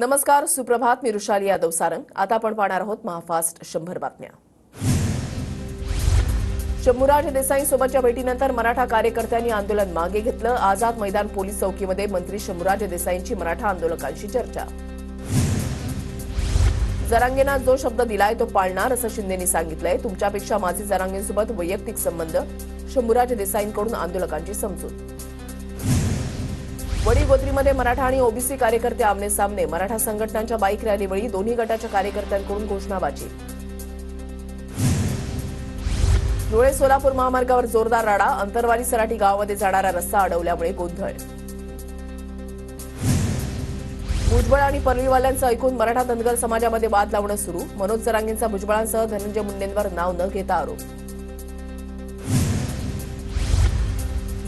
नमस्कार, सुप्रभात. मी रुशाली यादव सारंग. आता आपण पाहणार आहोत महाफास्ट 100 बातम्या. शंभूराज देसाई सोबतच्या भेटीनंतर मराठा कार्यकर्त्यांनी आंदोलन मागे घेतलं. आझाद मैदान पोलीस चौकीमध्ये मंत्री शंभूराज देसाईंची मराठा आंदोलकांशी चर्चा. जरांगेंना जो शब्द दिलाय तो पाळणार असं शिंदेंनी सांगितलंय. तुमच्यापेक्षा माझे जरांगेंसोबत वैयक्तिक संबंध. शंभूराज देसाईंकडून आंदोलकांची समजूत. वडीगोत्रीमध्ये मराठा आणि ओबीसी कार्यकर्ते आमने सामने. मराठा संघटनांच्या बाईक रॅलीवेळी दोन्ही गटाच्या कार्यकर्त्यांकडून घोषणाबाजी. धुळे सोलापूर महामार्गावर जोरदार राडा. अंतरवाली सराटी गावामध्ये जाणारा रस्ता अडवल्यामुळे गोंधळ. भुजबळ आणि परळीवाल्यांचं ऐकून मराठा धनगर समाजामध्ये वाद लावणं सुरू. मनोज जरांगेंचा भुजबळांसह धनंजय मुंडेंवर नाव न घेता आरोप.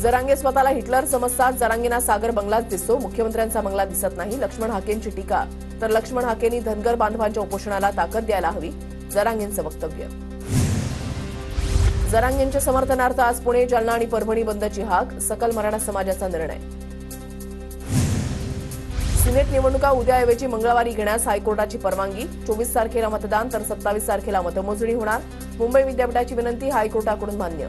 जरांगे स्वतःला हिटलर समजतात. जरांगेंना सागर बंगलाच दिसतो, मुख्यमंत्र्यांचा बंगला दिसत नाही. लक्ष्मण हाकेंची टीका. तर लक्ष्मण हाकेंनी धनगर बांधवांच्या उपोषणाला ताकद द्यायला हवी. जरांगेंचं वक्तव्य. जरांगेंच्या समर्थनार्थ आज पुणे, जालना आणि परभणी बंदची हाक. सकल मराठा समाजाचा निर्णय. सिनेट निवडणुका उद्याऐवजी मंगळवारी घेण्यास हायकोर्टाची परवानगी. 24 तारखेला मतदान तर 27 तारखेला मतमोजणी होणार. मुंबई विद्यापीठाची विनंती हायकोर्टाकडून मान्य.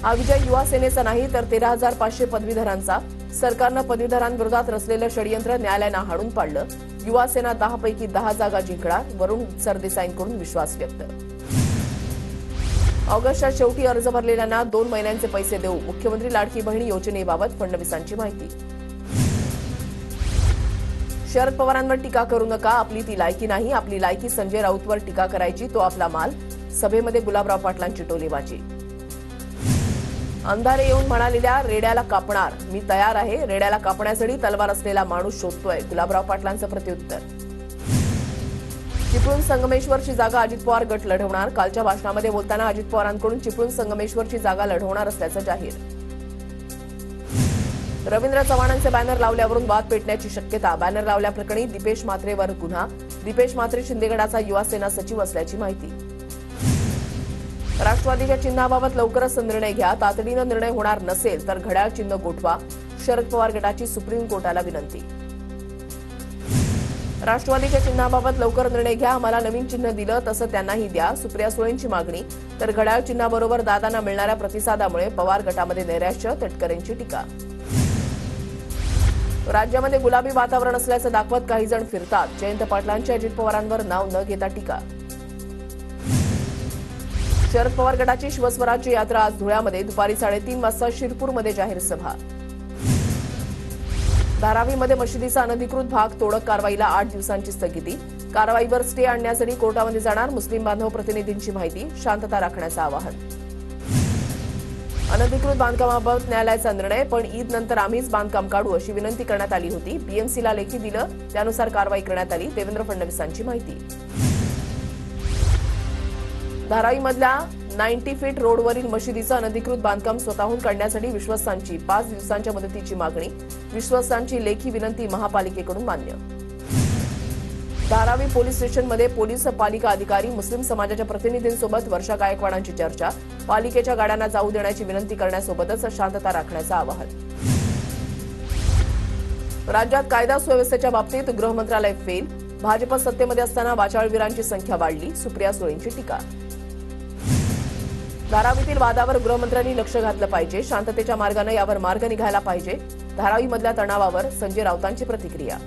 हा विजय युवा सेनेचा नाही तर 13,500 पदवीधरांचा. सरकारनं पदवीधरांविरोधात रचलेलं षडयंत्र न्यायालयानं हाणून पाडलं. युवा सेना 10 पैकी 10 जागा जिंकणार. वरुण सरदेसाईंकडून विश्वास व्यक्त. ऑगस्टच्या शेवटी अर्ज भरलेल्यांना 2 महिन्यांचे पैसे देऊ. मुख्यमंत्री लाडकी बहिणी योजनेबाबत फडणवीसांची माहिती. शरद पवारांवर टीका करू नका, आपली ती लायकी नाही. आपली लायकी संजय राऊतवर टीका करायची, तो आपला माल. सभेमध्ये गुलाबराव पाटलांची टोलेबाजी. अंधारे येऊन म्हणालेल्या रेड्याला कापणार. मी तयार आहे. रेड्याला कापण्यासाठी तलवार असलेला माणूस शोधतोय. गुलाबराव पाटलांचं प्रत्युत्तर. चिपळूण संगमेश्वरची जागा अजित पवार गट लढवणार. कालच्या भाषणामध्ये बोलताना अजित पवारांकडून चिपळूण संगमेश्वरची जागा लढवणार असल्याचं जाहीर. रवींद्र चव्हाणांचे बॅनर लावल्यावरून वाद पेटण्याची शक्यता. बॅनर लावल्याप्रकरणी दीपेश म्हात्रेवर गुन्हा. दीपेश म्हात्रे शिंदेगडाचा युवा सेना सचिव असल्याची माहिती. राष्ट्रवादीच्या चिन्हाबाबत लवकरच निर्णय घ्या. तातडीनं निर्णय होणार नसेल तर घड्याळ चिन्ह गोठवा. शरद पवार गटाची सुप्रीम कोर्टाला विनंती. राष्ट्रवादीच्या चिन्हाबाबत लवकर निर्णय घ्या. आम्हाला नवीन चिन्ह दिलं तसं त्यांनाही द्या. सुप्रिया सुळेंची मागणी. तर घड्याळ चिन्हाबरोबर दादांना मिळणाऱ्या प्रतिसादामुळे पवार गटामध्ये नैराश्य. तटकरेंची टीका. राज्यामध्ये गुलाबी वातावरण असल्याचं दाखवत काही जण फिरतात. जयंत पाटलांची अजित पवारांवर नाव न घेता टीका. शरद पवार गटाची शिवस्वराज्य यात्रा आज धुळ्यामध्ये. दुपारी 3:30 वाजता शिरपूरमध्ये जाहीर सभा. धारावीमध्ये मशिदीचा अनधिकृत भाग तोडक कारवाईला 8 दिवसांची स्थगिती. कारवाईवर स्टे आणण्यासाठी कोर्टामध्ये जाणार. मुस्लिम बांधव प्रतिनिधींची माहिती. शांतता राखण्याचं आवाहन. अनधिकृत बांधकामाबाबत न्यायालयाचा निर्णय. पण ईदनंतर आम्हीच बांधकाम काढू अशी विनंती करण्यात आली होती. बीएमसीला लेखी दिलं, त्यानुसार कारवाई करण्यात आली. देवेंद्र फडणवीसांची माहिती. धारावीमधल्या 90 फीट रोडवरील मशिदीचं अनधिकृत बांधकाम स्वतःहून काढण्यासाठी विश्वस्तांची 5 दिवसांच्या मुदतीची मागणी. विश्वस्तांची लेखी विनंती महापालिकेकडून मान्य. धारावी पोलीस स्टेशनमध्ये पोलीस पालिका अधिकारी मुस्लिम समाजाच्या प्रतिनिधींसोबत वर्षा गायकवाडांची चर्चा. पालिकेच्या गाड्यांना जाऊ देण्याची विनंती करण्यासोबतच शांतता राखण्याचं आवाहन. राज्यात कायदा सुव्यवस्थेच्या बाबतीत गृहमंत्रालय फेल. भाजप सत्तेमध्ये असताना वाचाळवीरांची संख्या वाढली. सुप्रिया सुळेंची टीका. धारावीतील वादावर गृहमंत्र्यांनी लक्ष घातलं पाहिजे. शांततेच्या मार्गानं यावर मार्ग निघायला पाहिजे. धारावीमधल्या तणावावर संजय राऊतांची प्रतिक्रिया.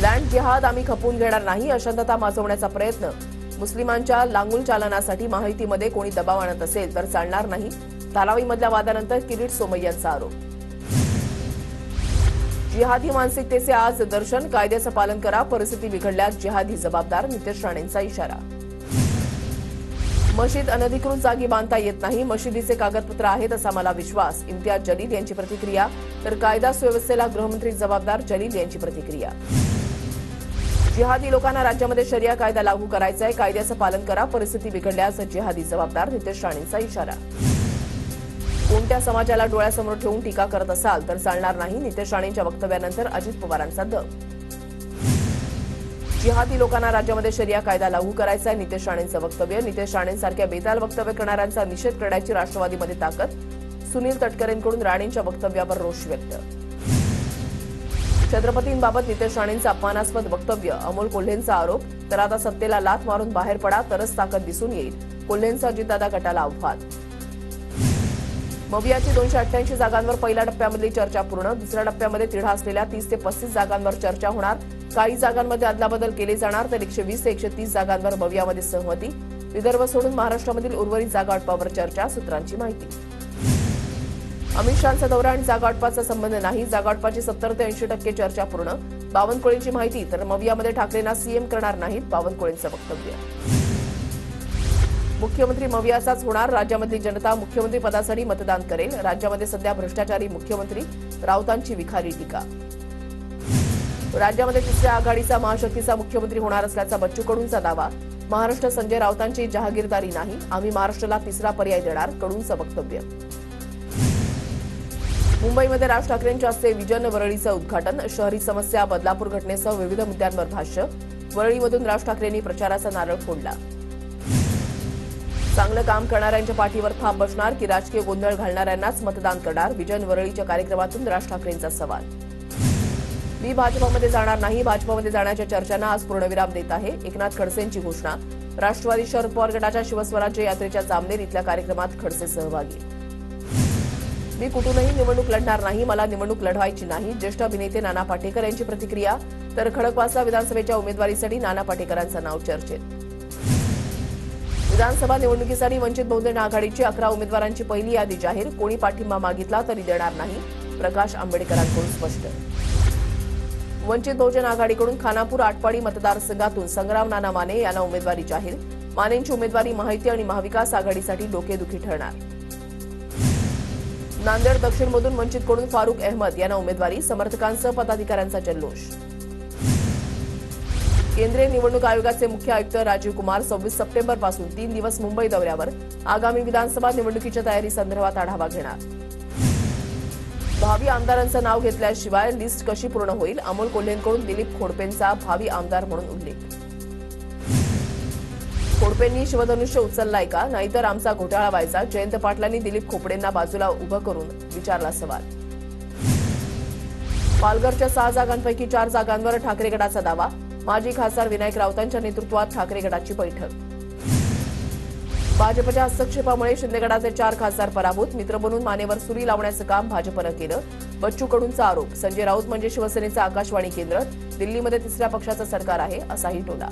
लँड जिहाद आम्ही खपवून घेणार नाही. अशांतता माजवण्याचा प्रयत्न. मुस्लिमांच्या लांगुल चालनासाठी माहितीमध्ये कोणी दबाव आणत असेल तर चालणार नाही. धारावीमधल्या वादानंतर किरीट सोमय्यांचा आरोप. जिहादी मानसिकतेचे आज दर्शन. कायद्याचं पालन करा. परिस्थिती बिघडल्यास जिहादी जबाबदार. नितेश राणेंचा इशारा. मशीद अनधिकृत जागी बांधता येत नाही. मशिदीचे कागदपत्र आहेत असा मला विश्वास. इम्तियाज जलील यांची प्रतिक्रिया. तर कायदा सुव्यवस्थेला गृहमंत्री जबाबदार. जलील यांची प्रतिक्रिया. जिहादी लोकांना राज्यामध्ये शरिया कायदा लागू करायचा आहे. कायद्याचं पालन करा. परिस्थिती बिघडल्यास जिहादी जबाबदार. नितेश राणेंचा इशारा. कोणत्या समाजाला डोळ्यासमोर ठेवून टीका करत असाल तर चालणार नाही. नितेश राणेंच्या वक्तव्यानंतर अजित पवारांचा दम. जिहादी लोकांना राज्यामध्ये शरिया कायदा लागू करायचा आहे. नितेश राणेंचं वक्तव्य. नितेश राणेंसारख्या बेताल वक्तव्य करणाऱ्यांचा निषेध करण्याची राष्ट्रवादीमध्ये ताकद. सुनील तटकरेंकडून राणेंच्या वक्तव्यावर रोष व्यक्त. छत्रपतींबाबत नितेश राणेंचं अपमानास्पद वक्तव्य, अमोल कोल्हेंचा आरोप. तर आता सत्तेला लाथ मारून बाहेर पडा तरच ताकद दिसून येईल, कोल्हेंचं अजितदादा गटाला आव्हान. मवियाची 288 जागांवर पहिल्या टप्प्यामधली चर्चा पूर्ण. दुसऱ्या टप्प्यामध्ये तिढा असलेल्या 30 ते 35 जागांवर चर्चा होणार. काही जागांमध्ये अदलाबदल केली जाणार तर 120 ते 130 जागांवर मवियामध्ये सहमती. विदर्भ सोडून महाराष्ट्रामधील उर्वरित जागावाटपावर चर्चा, सूत्रांची माहिती. अमित शहांचा दौरा आणि जागावाटपाचा संबंध नाही. जागावाटपाची 70 ते 80% चर्चा पूर्ण. बावनकुळेंची माहिती. तर मवियामध्ये ठाकरेंना सीएम करणार नाहीत, बावनकुळेंचं वक्तव्य. मुख्यमंत्री मवियाचाच होणार. राज्यामधली जनता मुख्यमंत्री पदासाठी मतदान करेल. राज्यामध्ये सध्या भ्रष्टाचारी मुख्यमंत्री, राऊतांची विखारी टीका. राज्यामध्ये तिसऱ्या आघाडीचा महाशक्तीचा मुख्यमंत्री होणार असल्याचा बच्चू कडूंचा दावा. महाराष्ट्र संजय राऊतांची जहागीरदारी नाही, आम्ही महाराष्ट्राला तिसरा पर्याय देणार, कडूंचं वक्तव्य. मुंबईमध्ये राज ठाकरेंच्या हस्ते विजन वरळीचं उद्घाटन. शहरी समस्या, बदलापूर घटनेसह विविध मुद्द्यांवर भाष्य. वरळीमधून राज ठाकरेंनी प्रचाराचा नारळ फोडला. चांगलं काम करणाऱ्यांच्या पाठीवर थाप बसणार की राजकीय गोंधळ घालणाऱ्यांनाच मतदान करणार, विजन वरळीच्या कार्यक्रमातून राज ठाकरेंचा सवाल. मी भाजपमध्ये जाणार नाही, भाजपमध्ये जाण्याच्या चर्चांना आज पूर्णविराम देत आहे, एकनाथ खडसेंची घोषणा. राष्ट्रवादी शरद पवार गटाच्या शिवस्वराज्य यात्रेच्या जामनेर इथल्या कार्यक्रमात खडसे सहभागी. मी कुठूनही निवडणूक लढणार नाही, मला निवडणूक लढवायची नाही, ज्येष्ठ अभिनेते नाना पाटेकर यांची प्रतिक्रिया. तर खडकवासला विधानसभेच्या उमेदवारीसाठी नाना पाटेकरांचं नाव चर्चेत. विधानसभा निवडणुकीसाठी वंचित बहुजन आघाडीची 11 उमेदवारांची पहिली यादी जाहीर. कोणी पाठिंबा मागितला तरी देणार नाही, प्रकाश आंबेडकरांकडून स्पष्ट. वंचित बहुजन आघाडीकडून खानापूर आटपाडी मतदारसंघातून संग्राम नाना माने यांना उमेदवारी जाहीर. मानेंची उमेदवारी महायुती आणि महाविकास आघाडीसाठी डोकेदुखी ठरणार. नांदेड दक्षिणमधून वंचितकडून फारुख अहमद यांना उमेदवारी. समर्थकांसह पदाधिकाऱ्यांचा जल्लोष. केंद्रीय निवडणूक आयोगाचे मुख्य आयुक्त राजीव कुमार 26 सप्टेंबरपासून 3 दिवस मुंबई दौऱ्यावर. आगामी विधानसभा निवडणुकीच्या तयारी संदर्भात आढावा घेणार. भावी आमदारांचं नाव घेतल्याशिवाय लिस्ट कशी पूर्ण होईल, अमोल कोल्हेंकडून दिलीप खोडपेंचा भावी आमदार म्हणून उल्लेख. खोडपेंनी शिवधनुष्य उचललाय का, नाहीतर आमचा घोटाळा व्हायचा, जयंत पाटलांनी दिलीप खोपडेंना बाजूला उभं करून विचारला सवाल. पालघरच्या 6 जागांपैकी 4 जागांवर ठाकरे गटाचा दावा. माजी खासदार विनायक राऊतांच्या नेतृत्वात ठाकरे गटाची बैठक. भाजपच्या हस्तक्षेपामुळे शिंदे गटाचे 4 खासदार पराभूत. मित्र बनून मानेवर सुरी लावण्याचं काम भाजपनं केलं, बच्चू कडूंचा आरोप. संजय राऊत म्हणजे शिवसेनेचं आकाशवाणी केंद्र. दिल्लीमध्ये तिसऱ्या पक्षाचं सरकार आहे, असाही टोला.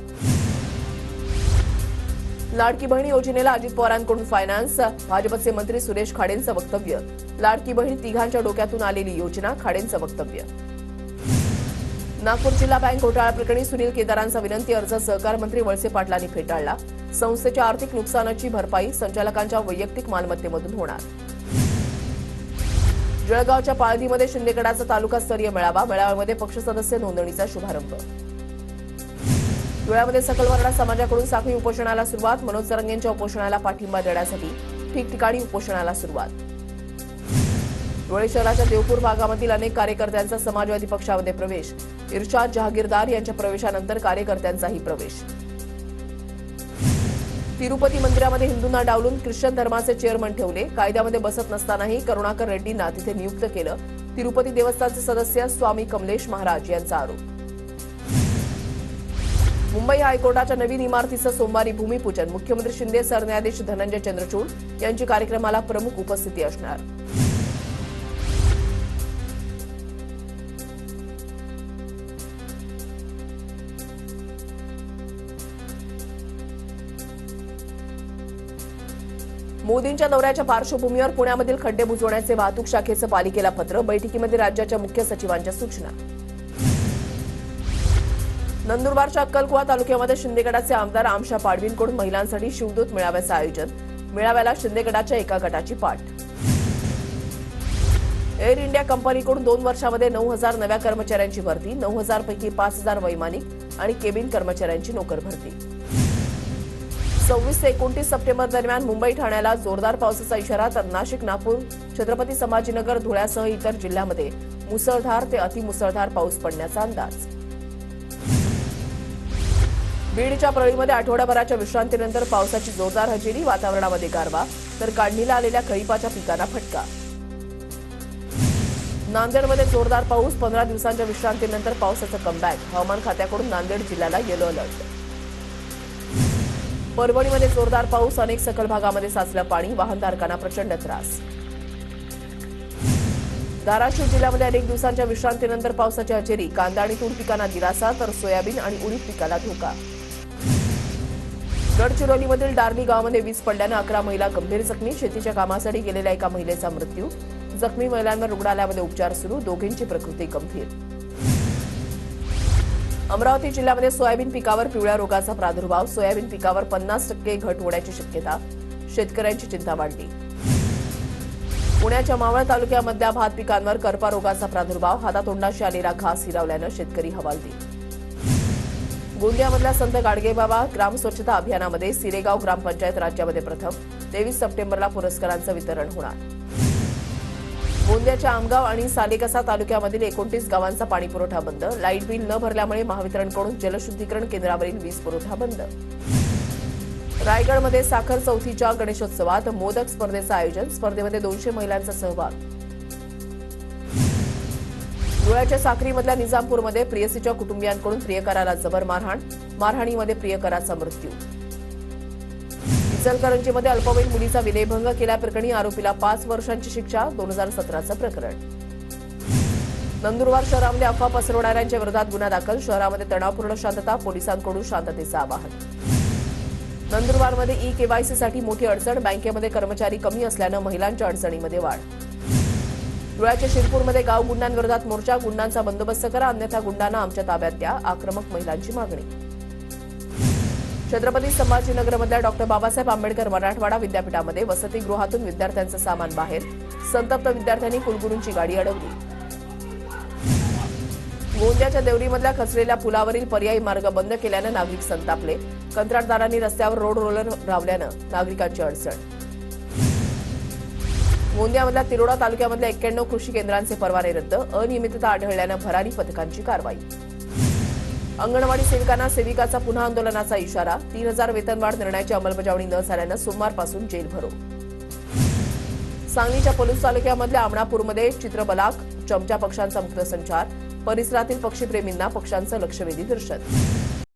लाडकी बहीण योजनेला अजित पवारांकडून फायनान्स. भाजपचे मंत्री सुरेश खाडेंचं वक्तव्य. लाडकी बहीण तिघांच्या डोक्यातून आलेली योजना, खाडेंचं वक्तव्य. नागपूर जिल्हा बँक घोटाळा प्रकरणी सुनील केदारांचा विनंती अर्ज सहकार मंत्री वळसे पाटलांनी फेटाळला. संस्थेच्या आर्थिक नुकसानाची भरपाई संचालकांच्या वैयक्तिक मालमत्तेमधून होणार. जळगावच्या पाळधीमध्ये शिंदे गटाचा तालुकास्तरीय मेळावा. मेळाव्यामध्ये पक्ष सदस्य नोंदणीचा शुभारंभ. धुळ्यामध्ये सकल मराठा समाजाकडून साखळी उपोषणाला सुरुवात. मनोज तरंगेंच्या उपोषणाला पाठिंबा देण्यासाठी ठिकठिकाणी उपोषणाला सुरुवात. धुळे शहराच्या देवपूर भागामधील अनेक कार्यकर्त्यांचा समाजवादी पक्षामध्ये प्रवेश. इर्शाद जहागीरदार यांच्या प्रवेशानंतर कार्यकर्त्यांचाही प्रवेश. तिरुपती मंदिरामध्ये हिंदूंना डावलून ख्रिश्चन धर्माचे चेअरमन ठेवले. कायद्यामध्ये बसत नसतानाही करुणाकर रेड्डींना तिथे नियुक्त केलं. तिरुपती देवस्थानचे सदस्य स्वामी कमलेश महाराज यांचा आरोप. मुंबई हायकोर्टाच्या नवीन इमारतीचं सोमवारी भूमिपूजन. मुख्यमंत्री शिंदे, सरन्यायाधीश धनंजय चंद्रचूड यांची कार्यक्रमाला प्रमुख उपस्थिती असणार. मोदींच्या दौऱ्याच्या पार्श्वभूमीवर पुण्यामधील खड्डे बुजवण्याचे वाहतूक शाखेचं पालिकेला पत्र. बैठकीमध्ये राज्याच्या मुख्य सचिवांच्या सूचना. नंदुरबारच्या अक्कलकुवा तालुक्यामध्ये शिंदे गटाचे आमदार आमशा पाडवींकडून महिलांसाठी शिवदूत मेळाव्याचं आयोजन. मेळाव्याला शिंदे गटाच्या एका गटाची पाठ. एअर इंडिया कंपनीकडून 2 वर्षामध्ये 9,000 नव्या कर्मचाऱ्यांची भरती. 9,000 पैकी 5,000 वैमानिक आणि केबिन कर्मचाऱ्यांची नोकर भरती. 26 ते 29 सप्टेंबर दरम्यान मुंबई ठाण्याला जोरदार पावसाचा इशारा. तर नाशिक, नागपूर, छत्रपती संभाजीनगर, धुळ्यासह इतर जिल्ह्यांमध्ये मुसळधार ते अतिमुसळधार पाऊस पडण्याचा अंदाज. बीडच्या परळीमध्ये आठवड्याभराच्या विश्रांतीनंतर पावसाची जोरदार हजेरी. वातावरणामध्ये गारवा. तर काढणीला आलेल्या खरीपाच्या पिकांना फटका. नांदेडमध्ये जोरदार पाऊस, 15 दिवसांच्या विश्रांतीनंतर पावसाचं कमबॅक. हवामान खात्याकडून नांदेड जिल्ह्याला येलो अलर्ट. परभणीमध्ये जोरदार पाऊस, अनेक सखल भागामध्ये साचलं पाणी, वाहनधारकांना प्रचंड त्रास. धाराशिव जिल्ह्यामध्ये अनेक दिवसांच्या विश्रांतीनंतर पावसाची हजेरी, कांदा आणि तूर पिकांना दिलासा तर सोयाबीन आणि उडीद पिकाला धोका. गडचिरोलीमधील डार्ली गावामध्ये वीज पडल्यानं 11 महिला गंभीर जखमी, शेतीच्या कामासाठी गेलेल्या एका महिलेचा मृत्यू. जखमी महिलांवर रुग्णालयामध्ये उपचार सुरू, दोघींची प्रकृती गंभीर. अमरावती जिल्ह्यामध्ये सोयाबीन पिकावर पिवळ्या रोगाचा प्रादुर्भाव, सोयाबीन पिकावर 50% घट होण्याची शक्यता, शेतकऱ्यांची चिंता वाढली. पुण्याच्या मावळ तालुक्यामधल्या भात पिकांवर करपा रोगाचा प्रादुर्भाव, हातातोंडाशी आलेला घास हिरावल्यानं शेतकरी हवालदिल. गोंदियामधल्या संत गाडगेबाबा ग्राम स्वच्छता अभियानामध्ये सिरेगाव ग्रामपंचायत राज्यामध्ये प्रथम, 23 सप्टेंबरला पुरस्कारांचं वितरण होणार. गोंदियाच्या आमगाव आणि सालेकसा तालुक्यामधील 29 गावांचा पाणीपुरवठा बंद, लाईट बिल न भरल्यामुळे महावितरणकडून जलशुद्धीकरण केंद्रावरील वीज पुरवठा बंद. रायगडमध्ये साखर चौथीच्या गणेशोत्सवात मोदक स्पर्धेचं आयोजन, स्पर्धेमध्ये 200 महिलांचा सहभाग. धुळ्याच्या साक्रीमधल्या निजामपूरमध्ये प्रियसीच्या कुटुंबियांकडून प्रियकराला जबर मारहाण, मारहाणीमध्ये प्रियकराचा मृत्यू. इचलकरंजीमध्ये अल्पवयीन मुलीचा विनयभंग केल्याप्रकरणी आरोपीला 5 वर्षांची शिक्षा, 2017चं प्रकरण. नंदुरबार शहरामध्ये अफवा पसरवणाऱ्यांच्या विरोधात गुन्हा दाखल, शहरामध्ये तणावपूर्ण शांतता, पोलिसांकडून शांततेचं आवाहन. नंदुरबारमध्ये ई-केवायसीसाठी मोठी अडचण, बँकेमध्ये कर्मचारी कमी असल्यानं महिलांच्या अडचणीमध्ये वाढ. धुळ्याच्या शिरपूरमध्ये गाव गुंडांविरोधात मोर्चा, गुंडांचा बंदोबस्त करा अन्यथा गुंडांना आमच्या ताब्यात द्या, आक्रमक महिलांची मागणी. छत्रपती संभाजीनगरमधल्या डॉक्टर बाबासाहेब आंबेडकर मराठवाडा विद्यापीठामध्ये वसतिगृहातून विद्यार्थ्यांचं सामान बाहेर, संतप्त विद्यार्थ्यांनी कुलगुरूंची गाडी अडवली. गोंदियाच्या देवरीमधल्या खचलेल्या पुलावरील पर्यायी मार्ग बंद केल्यानं नागरिक संतापले, कंत्राटदारांनी रस्त्यावर रोड रोलर लावल्यानं नागरिकांची अडचण. गोंदियामधल्या तिरोडा तालुक्यामधल्या 91 कृषी केंद्रांचे परवाने रद्द, अनियमितता आढळल्यानं भरारी पथकांची कारवाई. अंगणवाडी सेविकांना सेविकाचा पुन्हा आंदोलनाचा इशारा, 3000 वेतनवाढ निर्णयाची अंमलबजावणी न झाल्यानं सोमवारपासून जेल भरो. सांगलीच्या पलूस तालुक्यामधल्या आमणापूरमध्ये चित्रबलाक, चमचा पक्ष्यांचा मुक्त संचार, परिसरातील पक्षीप्रेमींना पक्ष्यांचं लक्षवेधी दर्शन.